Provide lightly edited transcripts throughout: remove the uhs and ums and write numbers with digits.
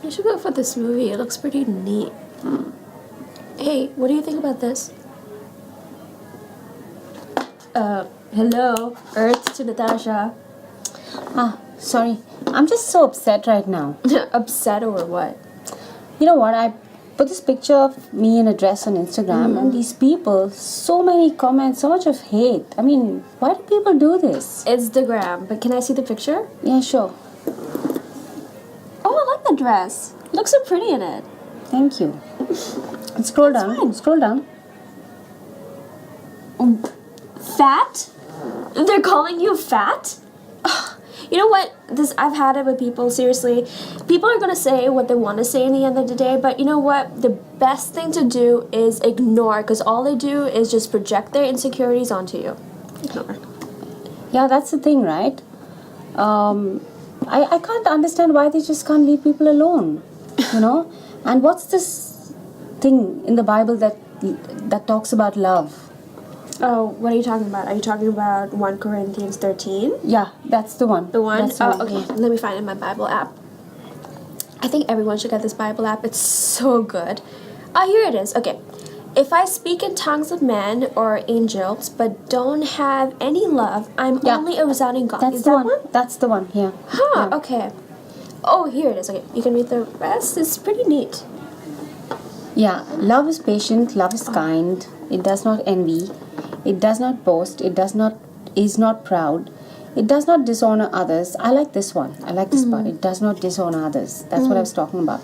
You should go for this movie. It looks pretty neat. Hey, what do you think about this? Hello, Earth to Natasha. Sorry. I'm just so upset right now. Upset over what? You know what? I put this picture of me in a dress on Instagram, and these people, so many comments, so much of hate. I mean, why do people do this? Instagram, but can I see the picture? Yeah, sure. Oh, I like the dress. You look so pretty in it. Thank you. And scroll down. fine. Scroll down. Fat? They're calling you fat? You know what? I've had it with people, seriously. People are gonna say what they want to say in the end of the day, but you know what? The best thing to do is ignore, because all they do is just project their insecurities onto you. Ignore. Yeah, that's the thing, right? I can't understand why they just can't leave people alone, you know? And what's this thing in the Bible that talks about love? Oh, what are you talking about? Are you talking about 1 Corinthians 13? Yeah, that's the one. The one? That's the one. Okay. Let me find it in my Bible app. I think everyone should get this Bible app. It's so good. Here it is. Okay. If I speak in tongues of men or angels, but don't have any love, I'm only a resounding gong. That's Is the that one. That's the one. Yeah. Huh, Yeah. okay. Oh, here it is. Okay, you can read the rest. It's pretty neat. Yeah, love is patient, love is kind, it does not envy, it does not boast, is not proud, it does not dishonor others. I like this one. I like this part. It does not dishonor others. That's what I was talking about.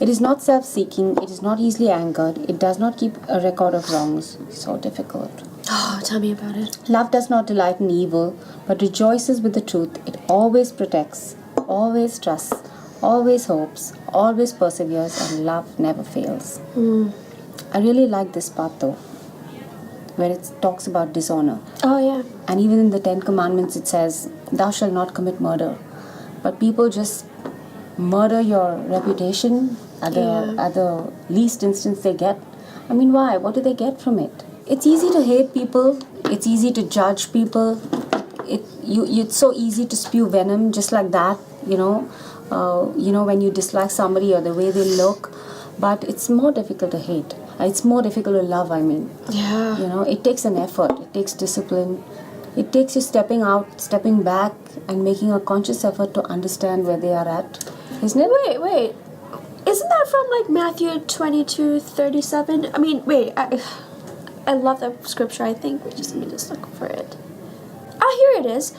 It is not self-seeking, it is not easily angered, it does not keep a record of wrongs. So difficult. Oh, tell me about it. Love does not delight in evil, but rejoices with the truth. It always protects, always trusts, always hopes, always perseveres, and love never fails. I really like this part though, where it talks about dishonor. Oh, yeah. And even in the 10 Commandments it says, thou shalt not commit murder. But people just murder your reputation at the least instance they get. I mean, why? What do they get from it? It's easy to hate people. It's easy to judge people. It's so easy to spew venom just like that, you know, when you dislike somebody or the way they look. But it's more difficult to hate. It's more difficult to love, I mean. Yeah. You know, it takes an effort. It takes discipline. It takes you stepping out, stepping back, and making a conscious effort to understand where they are at. Isn't it? Wait. Isn't that from like Matthew 22:37? I mean, wait. I love that scripture, I think. Let me just look for it. Here it is.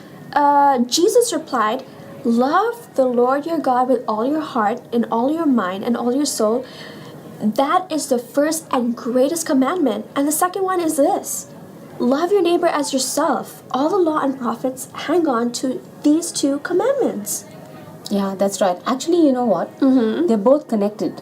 Jesus replied, love the Lord your God with all your heart and all your mind and all your soul. That is the first and greatest commandment. And the second one is this. Love your neighbor as yourself. All the law and prophets hang on to these two commandments. Yeah, that's right. Actually, you know what? They're both connected.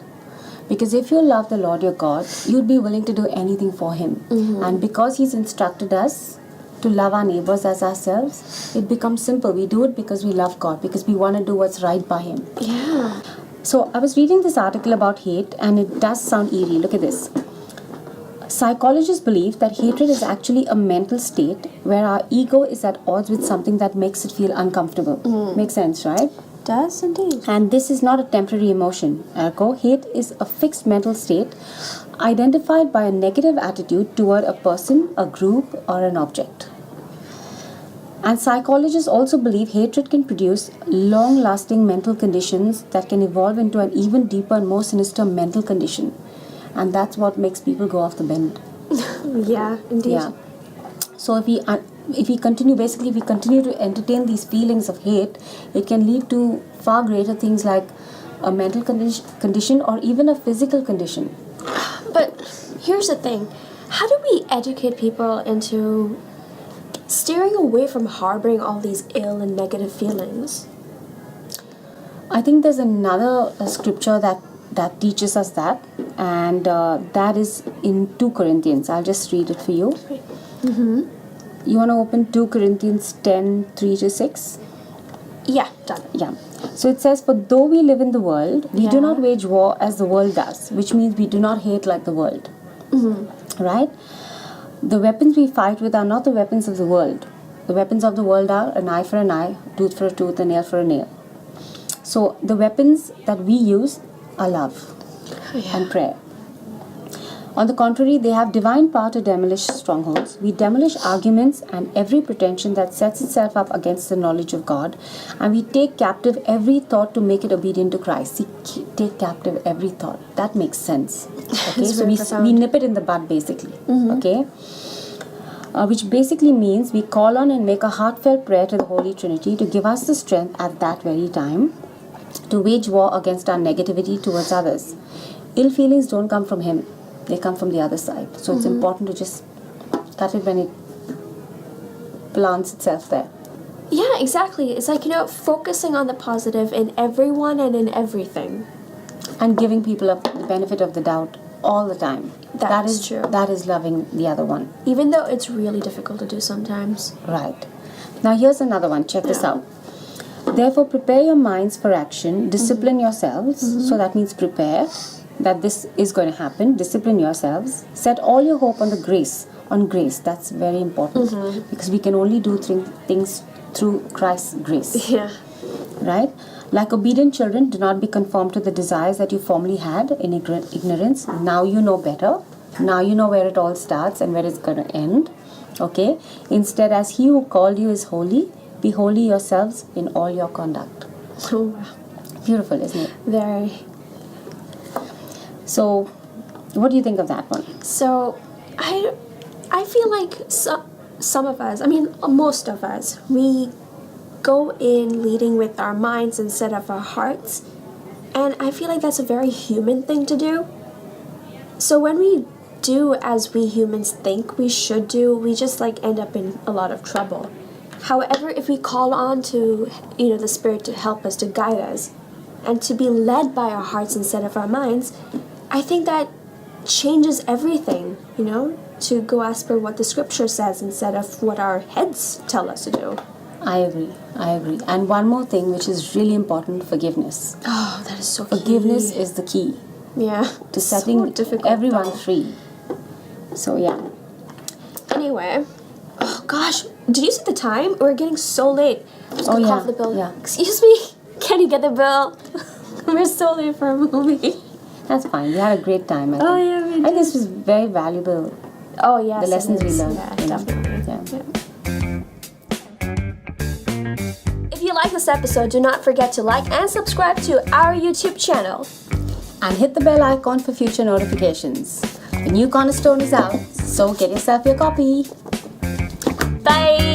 Because if you love the Lord your God, you'd be willing to do anything for Him. And because He's instructed us to love our neighbors as ourselves, it becomes simple. We do it because we love God, because we want to do what's right by Him. Yeah. So I was reading this article about hate, and it does sound eerie. Look at this. Psychologists believe that hatred is actually a mental state where our ego is at odds with something that makes it feel uncomfortable. Makes sense, right? Does indeed. And this is not a temporary emotion. Ergo, hate is a fixed mental state identified by a negative attitude toward a person, a group, or an object. And psychologists also believe hatred can produce long-lasting mental conditions that can evolve into an even deeper and more sinister mental condition. And that's what makes people go off the bend. Yeah, indeed. Yeah. So if we continue to entertain these feelings of hate, it can lead to far greater things like a mental condition or even a physical condition. But here's the thing. How do we educate people into steering away from harboring all these ill and negative feelings? I think there's another scripture that teaches us that, and that is in 2 Corinthians. I'll just read it for you. You want to open 2 Corinthians 10, 3-6? Yeah, done. Yeah. So it says, for though we live in the world, we do not wage war as the world does, which means we do not hate like the world. Right? The weapons we fight with are not the weapons of the world. The weapons of the world are an eye for an eye, tooth for a tooth, a nail for a nail. So the weapons that we use are love and prayer. On the contrary, they have divine power to demolish strongholds. We demolish arguments and every pretension that sets itself up against the knowledge of God, and we take captive every thought to make it obedient to Christ. See, take captive every thought. That makes sense. Okay, so we nip it in the bud, basically. Okay, which basically means we call on and make a heartfelt prayer to the Holy Trinity to give us the strength at that very time to wage war against our negativity towards others. Ill feelings don't come from Him. They come from the other side. So it's important to just cut it when it plants itself there. Yeah, exactly. It's like, focusing on the positive in everyone and in everything. And giving people the benefit of the doubt all the time. That is true. That is loving the other one. Even though it's really difficult to do sometimes. Right. Now here's another one. Check this out. Therefore, prepare your minds for action. Discipline yourselves. So that means prepare. That this is going to happen. Discipline yourselves. Set all your hope on grace. That's very important because we can only do things through Christ's grace. Yeah. Right? Like obedient children, do not be conformed to the desires that you formerly had in ignorance. Now you know better. Now you know where it all starts and where it's going to end. Okay? Instead, as He who called you is holy, be holy yourselves in all your conduct. Oh, wow. Beautiful, isn't it? Very. So, what do you think of that one? So, I feel like some of us, most of us, we go in leading with our minds instead of our hearts. And I feel like that's a very human thing to do. So when we do as we humans think we should do, we just end up in a lot of trouble. However, if we call on to, the Spirit to help us, to guide us, and to be led by our hearts instead of our minds, I think that changes everything, to go as per what the scripture says instead of what our heads tell us to do. I agree. And one more thing which is really important, forgiveness. Oh, that is so key. Forgiveness is the key. Yeah. To setting everyone free. So, yeah. Anyway, oh gosh, did you see the time? We're getting so late. I'm just gonna call for the bill. Yeah. Excuse me, can you get the bill? We're so late for a movie. That's fine. We had a great time, I think. Oh, yeah, we did. I think this was very valuable. Oh, yes. The lessons we learned. Yeah, definitely. Yeah. If you like this episode, do not forget to like and subscribe to our YouTube channel. And hit the bell icon for future notifications. The new Cornerstone is out, so get yourself your copy. Bye!